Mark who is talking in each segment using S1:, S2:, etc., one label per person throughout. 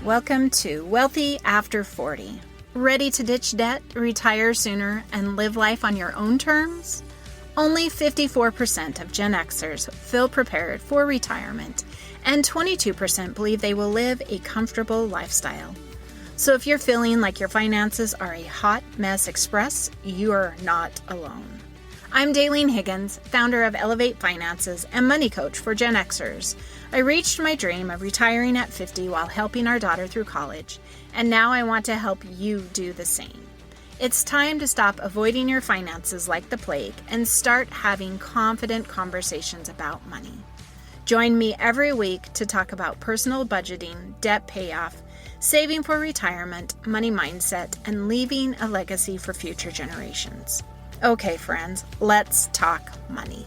S1: Welcome to Wealthy After 40. Ready to ditch debt, retire sooner, and live life on your own terms? Only 54% of Gen Xers feel prepared for retirement, and 22% believe they will live a comfortable lifestyle. So if you're feeling like your finances are a hot mess express, you are not alone. I'm Daleen Higgins, founder of Elevate Finances and money coach for Gen Xers. I reached my dream of retiring at 50 while helping our daughter through college, and now I want to help you do the same. It's time to stop avoiding your finances like the plague and start having confident conversations about money. Join me every week to talk about personal budgeting, debt payoff, saving for retirement, money mindset, and leaving a legacy for future generations. Okay, friends, let's talk money.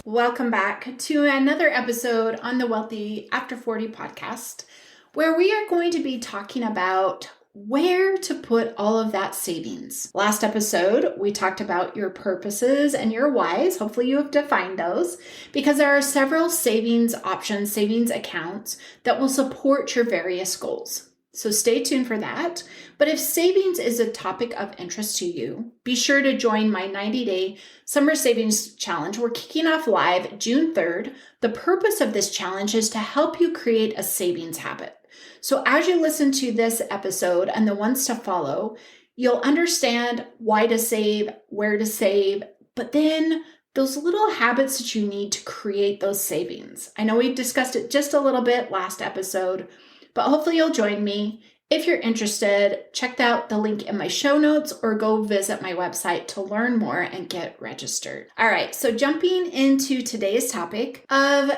S1: Welcome back to another episode on the Wealthy After 40 podcast, where we are going to be talking about where to put all of that savings. Last episode, we talked about your purposes and your whys. Hopefully you have defined those, because there are several savings options, savings accounts that will support your various goals. So stay tuned for that. But if savings is a topic of interest to you, be sure to join my 90-day Summer Savings Challenge. We're kicking off live June 3rd. The purpose of this challenge is to help you create a savings habit. So as you listen to this episode and the ones to follow, you'll understand why to save, where to save, but then those little habits that you need to create those savings. I know we discussed it just a little bit last episode, but hopefully you'll join me. If you're interested, check out the link in my show notes or go visit my website to learn more and get registered. All right, so jumping into today's topic of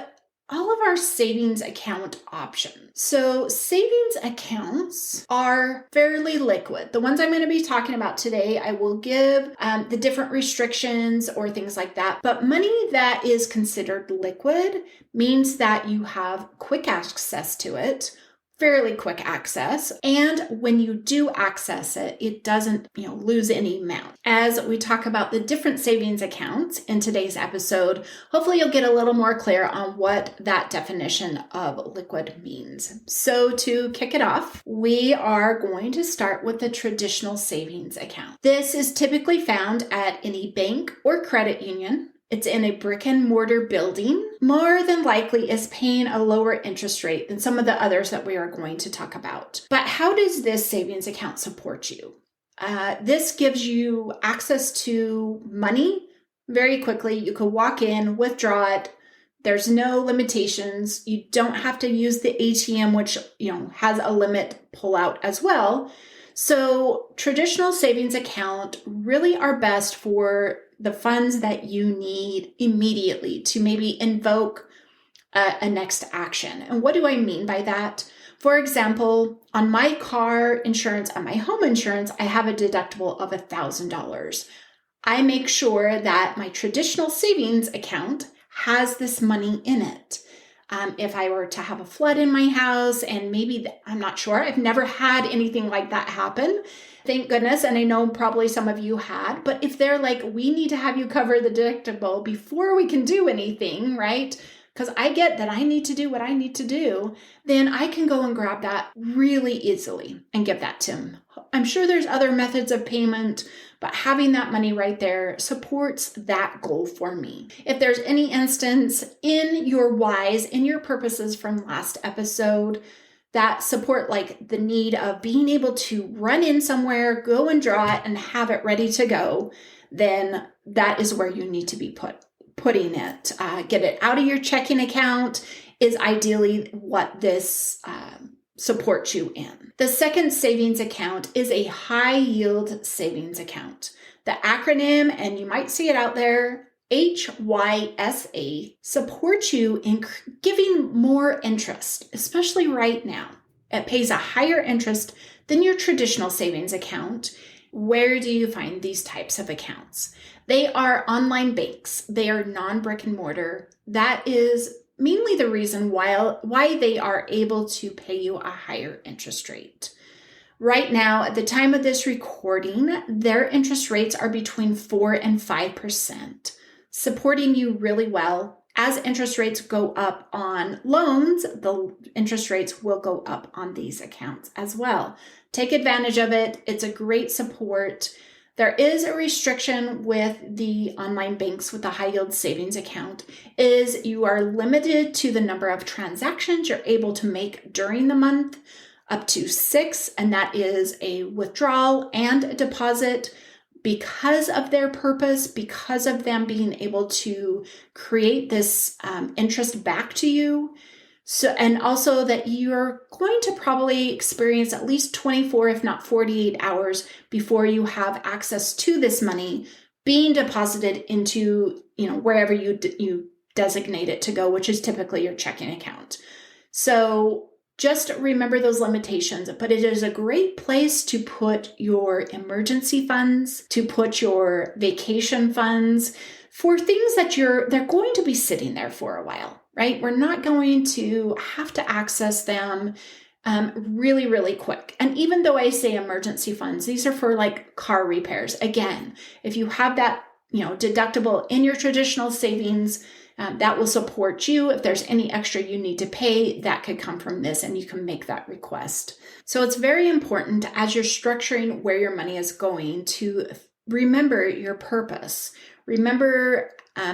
S1: all of our savings account options. So savings accounts are fairly liquid. The ones I'm going to be talking about today, I will give the different restrictions or things like that. But money that is considered liquid means that you have quick access to it, fairly quick access. And when you do access it, it doesn't, lose any amount. As we talk about the different savings accounts in today's episode, hopefully you'll get a little more clear on what that definition of liquid means. So to kick it off, we are going to start with the traditional savings account. This is typically found at any bank or credit union. It's in a brick and mortar building, more than likely is paying a lower interest rate than some of the others that we are going to talk about. But how does this savings account support you? This gives you access to money very quickly. You can walk in, withdraw it. There's no limitations. You don't have to use the ATM, which has a limit pullout as well. So traditional savings account really are best for the funds that you need immediately to maybe invoke a next action. And what do I mean by that? For example, on my car insurance and my home insurance, I have a deductible of $1,000. I make sure that my traditional savings account has this money in it. If I were to have a flood in my house, and maybe, I'm not sure, I've never had anything like that happen. Thank goodness. And I know probably some of you had, but if they're like, we need to have you cover the deductible before we can do anything, right? Because I get that I need to do what I need to do, then I can go and grab that really easily and give that to him. I'm sure there's other methods of payment, but having that money right there supports that goal for me. If there's any instance in your whys, in your purposes from last episode that support like the need of being able to run in somewhere, go and draw it and have it ready to go, then that is where you need to be putting it. Get it out of your checking account is ideally what this supports you in. The second savings account is a high yield savings account. The acronym, and you might see it out there, HYSA, supports you in giving more interest, especially right now. It pays a higher interest than your traditional savings account. Where do you find these types of accounts? They are online banks. They are non-brick and mortar. That is mainly the reason why they are able to pay you a higher interest rate. Right now, at the time of this recording, their interest rates are between 4 and 5%, supporting you really well as interest rates go up on loans, the interest rates will go up on these accounts as well. Take advantage of it. It's a great support. There is a restriction with the online banks with the high yield savings account is you are limited to the number of transactions you're able to make during the month, up to 6, and that is a withdrawal and a deposit. Because of their purpose, because of them being able to create this interest back to you. So, and also that you're going to probably experience at least 24, if not 48 hours before you have access to this money being deposited into, wherever you designate it to go, which is typically your checking account. So just remember those limitations, but it is a great place to put your emergency funds, to put your vacation funds for things that they're going to be sitting there for a while, right? We're not going to have to access them really, really quick. And even though I say emergency funds, these are for like car repairs. Again, if you have that, deductible in your traditional savings, that will support you. If there's any extra you need to pay, that could come from this and you can make that request. So it's very important as you're structuring where your money is going to remember your purpose. Remember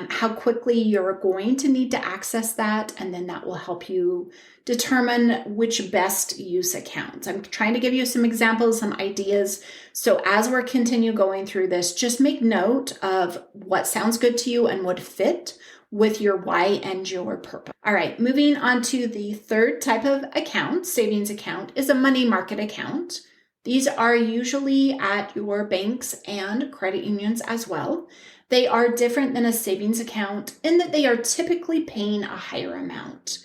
S1: how quickly you're going to need to access that, and then that will help you determine which best use accounts. I'm trying to give you some examples, some ideas. So as we're continue going through this, just make note of what sounds good to you and would fit with your why and your purpose. All right, moving on to the third type of account, savings account, is a money market account. These are usually at your banks and credit unions as well. They are different than a savings account in that they are typically paying a higher amount.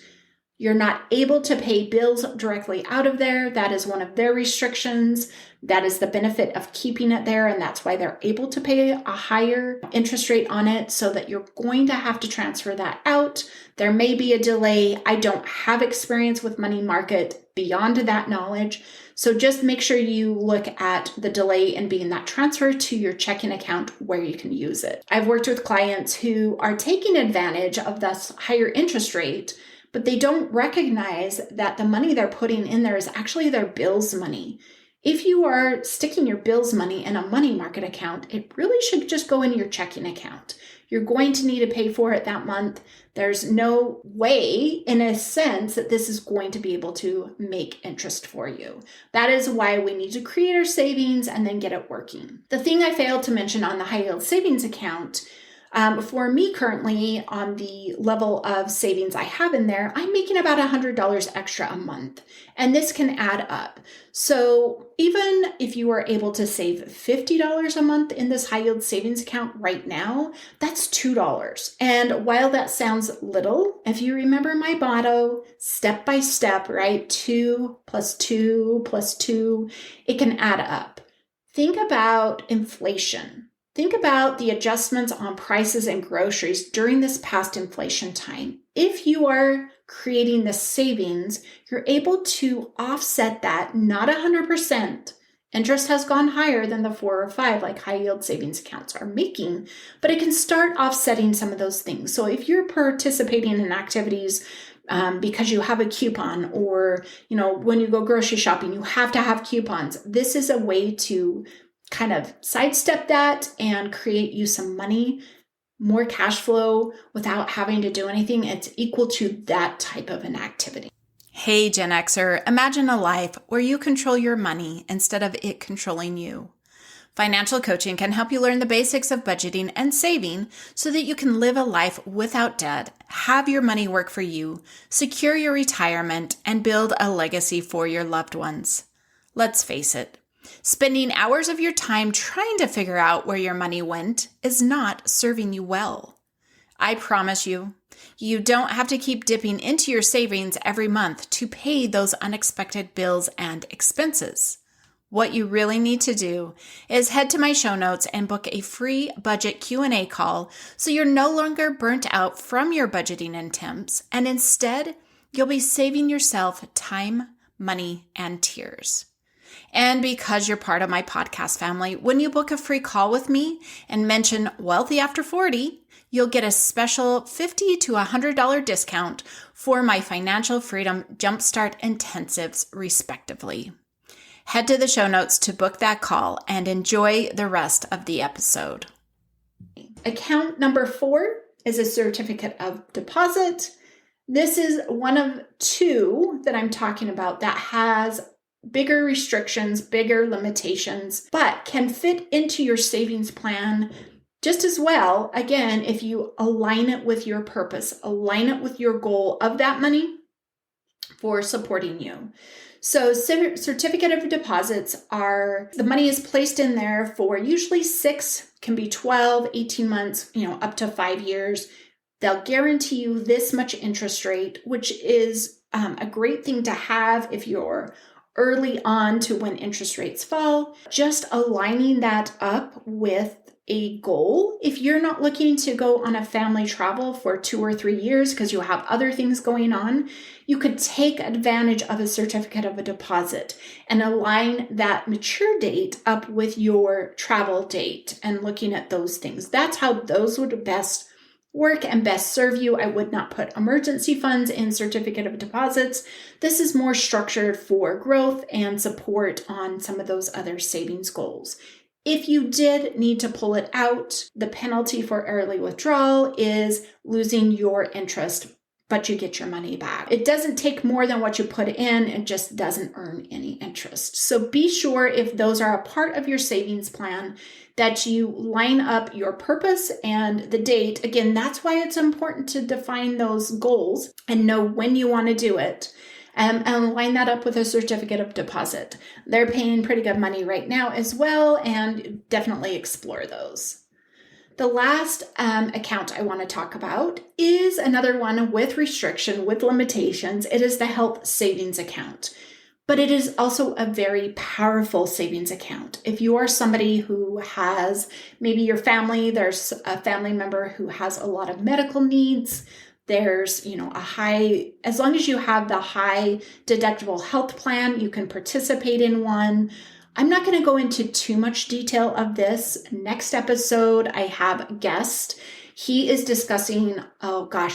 S1: You're not able to pay bills directly out of there. That is one of their restrictions. That is the benefit of keeping it there, and that's why they're able to pay a higher interest rate on it, so that you're going to have to transfer that out. There may be a delay. I don't have experience with money market beyond that knowledge, so just make sure you look at the delay in being that transfer to your checking account where you can use it. I've worked with clients who are taking advantage of this higher interest rate, but they don't recognize that the money they're putting in there is actually their bills money. If you are sticking your bills money in a money market account, it really should just go in your checking account. You're going to need to pay for it that month. There's no way, in a sense, that this is going to be able to make interest for you. That is why we need to create our savings and then get it working. The thing I failed to mention on the high yield savings account, for me currently on the level of savings I have in there, I'm making about $100 extra a month, and this can add up. So even if you are able to save $50 a month in this high yield savings account right now, that's $2. And while that sounds little, if you remember my motto, step by step, right? 2 plus 2 plus 2, it can add up. Think about inflation. Think about the adjustments on prices and groceries during this past inflation time. If you are creating the savings, you're able to offset that, not 100%. Interest has gone higher than the 4 or 5 like high yield savings accounts are making, but it can start offsetting some of those things. So if you're participating in activities because you have a coupon, or when you go grocery shopping, you have to have coupons, this is a way to kind of sidestep that and create you some money, more cash flow without having to do anything. It's equal to that type of an activity.
S2: Hey, Gen Xer, imagine a life where you control your money instead of it controlling you. Financial coaching can help you learn the basics of budgeting and saving so that you can live a life without debt, have your money work for you, secure your retirement, and build a legacy for your loved ones. Let's face it, spending hours of your time trying to figure out where your money went is not serving you well. I promise you, you don't have to keep dipping into your savings every month to pay those unexpected bills and expenses. What you really need to do is head to my show notes and book a free budget Q&A call so you're no longer burnt out from your budgeting attempts, and instead, you'll be saving yourself time, money, and tears. And because you're part of my podcast family, when you book a free call with me and mention Wealthy After 40, you'll get a special $50 to $100 discount for my Financial Freedom Jumpstart Intensives, respectively. Head to the show notes to book that call and enjoy the rest of the episode.
S1: Account number 4 is a certificate of deposit. This is one of 2 that I'm talking about that has bigger restrictions, bigger limitations, but can fit into your savings plan just as well, again, if you align it with your purpose, align it with your goal of that money for supporting you. So certificate of deposits are, the money is placed in there for usually 6, can be 12, 18 months, up to 5 years. They'll guarantee you this much interest rate, which is a great thing to have if you're early on to when interest rates fall. Just aligning that up with a goal. If you're not looking to go on a family travel for 2 or 3 years because you have other things going on, you could take advantage of a certificate of a deposit and align that mature date up with your travel date and looking at those things. That's how those would best work and best serve you. I would not put emergency funds in certificate of deposits. This is more structured for growth and support on some of those other savings goals. If you did need to pull it out, the penalty for early withdrawal is losing your interest, but you get your money back. It doesn't take more than what you put in, it just doesn't earn any interest. So be sure, if those are a part of your savings plan, that you line up your purpose and the date. Again, that's why it's important to define those goals and know when you want to do it. And line that up with a certificate of deposit. They're paying pretty good money right now as well, and definitely explore those. The last account I want to talk about is another one with restriction, with limitations. It is the health savings account, but it is also a very powerful savings account. If you are somebody who has, maybe your family, there's a family member who has a lot of medical needs, there's, as long as you have the high deductible health plan, you can participate in one. I'm not going to go into too much detail of this. Next episode, I have a guest. He is discussing,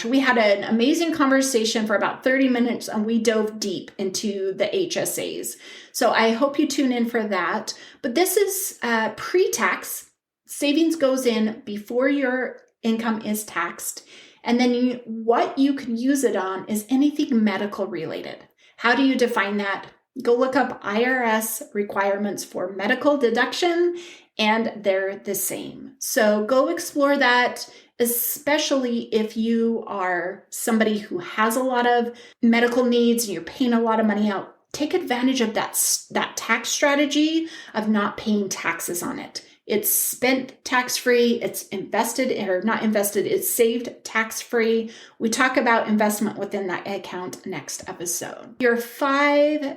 S1: we had an amazing conversation for about 30 minutes and we dove deep into the HSAs. So I hope you tune in for that. But this is pre-tax. Savings goes in before your income is taxed. And then what you can use it on is anything medical related. How do you define that? Go look up IRS requirements for medical deduction, and they're the same. So go explore that, especially if you are somebody who has a lot of medical needs and you're paying a lot of money out. Take advantage of that tax strategy of not paying taxes on it. It's spent tax-free, it's invested or not invested, it's saved tax-free. We talk about investment within that account next episode. Your 5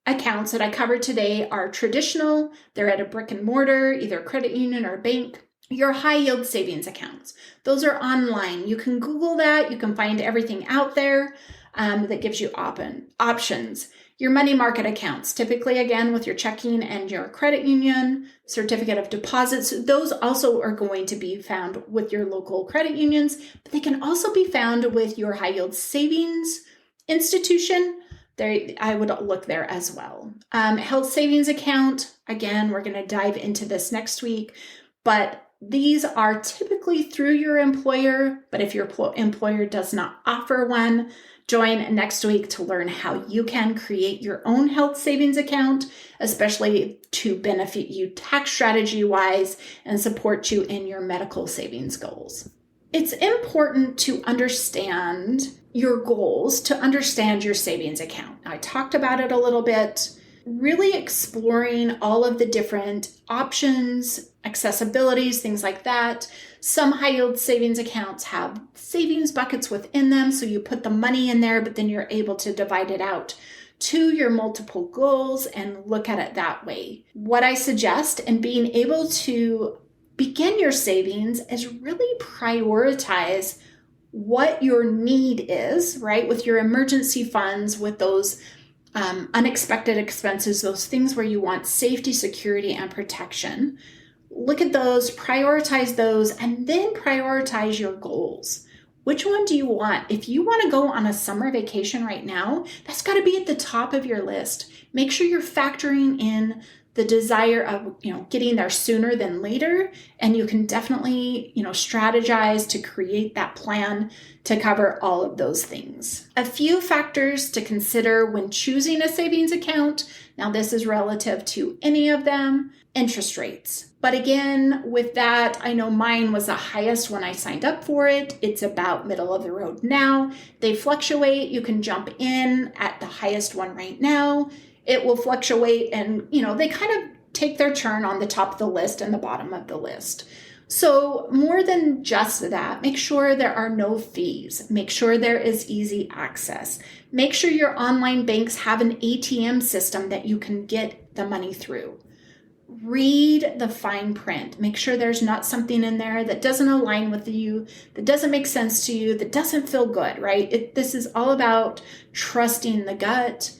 S1: accounts that I covered today are traditional. They're at a brick and mortar, either credit union or bank. Your high yield savings accounts, those are online. You can Google that. You can find everything out there that gives you options. Your money market accounts, typically again with your checking and your credit union, certificate of deposits, those also are going to be found with your local credit unions, but they can also be found with your high yield savings institution. There, I would look there as well. Health savings account, again, we're going to dive into this next week, but these are typically through your employer, but if your employer does not offer one, join next week to learn how you can create your own health savings account, especially to benefit you tax strategy wise and support you in your medical savings goals. It's important to understand your goals, to understand your savings account. I talked about it a little bit, really exploring all of the different options, accessibilities, things like that. Some high yield savings accounts have savings buckets within them, so you put the money in there, but then you're able to divide it out to your multiple goals and look at it that way. What I suggest in being able to begin your savings is really prioritize what your need is, right? With your emergency funds, with those unexpected expenses, those things where you want safety, security, and protection. Look at those, prioritize those, and then prioritize your goals. Which one do you want? If you want to go on a summer vacation right now, that's got to be at the top of your list. Make sure you're factoring in the desire of, getting there sooner than later. And you can definitely, strategize to create that plan to cover all of those things. A few factors to consider when choosing a savings account. Now, this is relative to any of them. Interest rates. But again, with that, I know mine was the highest when I signed up for it. It's about middle of the road now. They fluctuate. You can jump in at the highest one right now. It will fluctuate and, they kind of take their turn on the top of the list and the bottom of the list. So more than just that, make sure there are no fees. Make sure there is easy access. Make sure your online banks have an ATM system that you can get the money through. Read the fine print. Make sure there's not something in there that doesn't align with you, that doesn't make sense to you, that doesn't feel good, right? This is all about trusting the gut.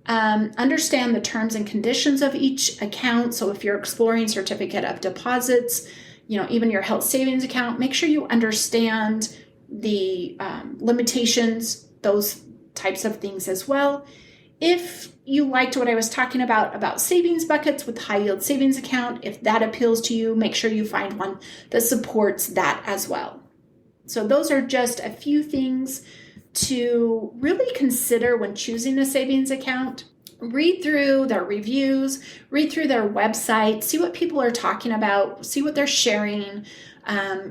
S1: Understand the terms and conditions of each account. So if you're exploring certificate of deposits, even your health savings account, make sure you understand the limitations, those types of things as well. If you liked what I was talking about savings buckets with high yield savings account, if that appeals to you, make sure you find one that supports that as well. So those are just a few things to really consider when choosing a savings account. Read through their reviews, read through their website, see what people are talking about, see what they're sharing.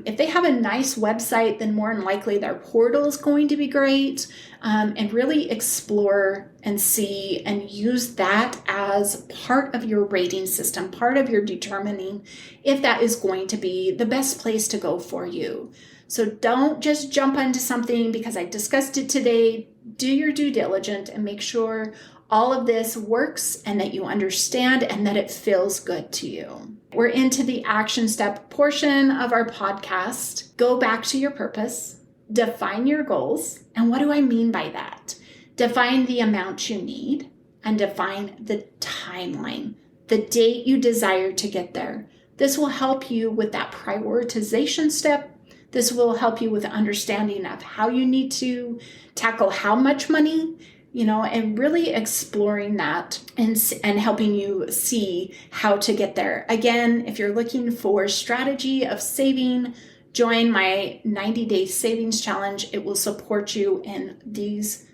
S1: If they have a nice website, then more than likely their portal is going to be great. And really explore and see and use that as part of your rating system, part of your determining if that is going to be the best place to go for you. So don't just jump into something because I discussed it today. Do your due diligence and make sure all of this works and that you understand and that it feels good to you. We're into the action step portion of our podcast. Go back to your purpose, define your goals. And what do I mean by that? Define the amount you need and define the timeline, the date you desire to get there. This will help you with that prioritization step. This will help you with understanding of how you need to tackle how much money, and really exploring that and helping you see how to get there. Again, if you're looking for strategy of saving, join my 90-day savings challenge. It will support you in these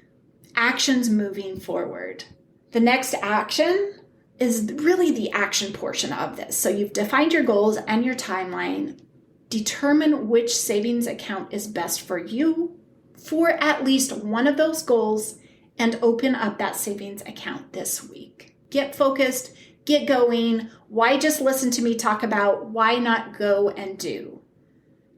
S1: actions moving forward. The next action is really the action portion of this. So you've defined your goals and your timeline. Determine which savings account is best for you for at least one of those goals and open up that savings account this week. Get focused, get going. Why just listen to me talk about? Why not go and do?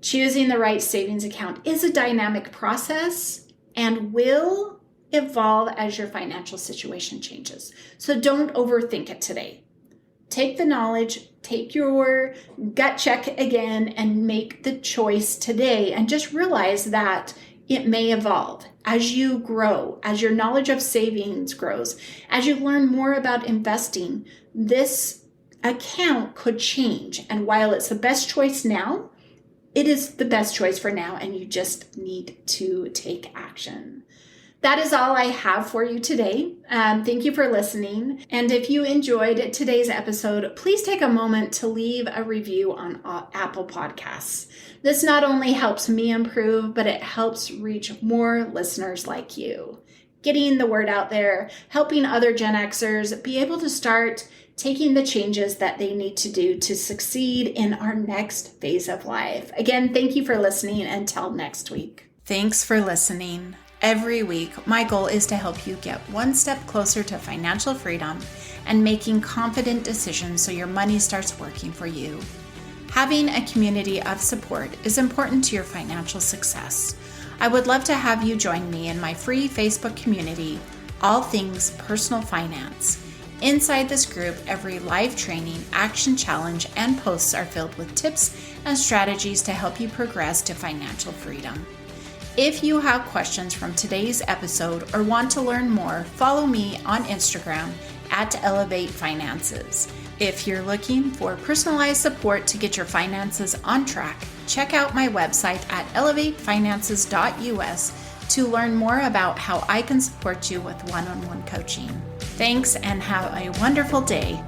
S1: Choosing the right savings account is a dynamic process and will evolve as your financial situation changes. So don't overthink it today. Take the knowledge, take your gut check again, and make the choice today. And just realize that it may evolve as you grow, as your knowledge of savings grows, as you learn more about investing. This account could change. And while it's the best choice now, it is the best choice for now, and you just need to take action. That is all I have for you today. Thank you for listening. And if you enjoyed today's episode, please take a moment to leave a review on Apple Podcasts. This not only helps me improve, but it helps reach more listeners like you. Getting the word out there, helping other Gen Xers be able to start taking the changes that they need to do to succeed in our next phase of life. Again, thank you for listening. Until next week.
S2: Thanks for listening. Every week, my goal is to help you get one step closer to financial freedom and making confident decisions so your money starts working for you. Having a community of support is important to your financial success. I would love to have you join me in my free Facebook community, All Things Personal Finance. Inside this group, every live training, action challenge, and posts are filled with tips and strategies to help you progress to financial freedom. If you have questions from today's episode or want to learn more, follow me on Instagram at Elevate Finances. If you're looking for personalized support to get your finances on track, check out my website at elevatefinances.us to learn more about how I can support you with one-on-one coaching. Thanks and have a wonderful day.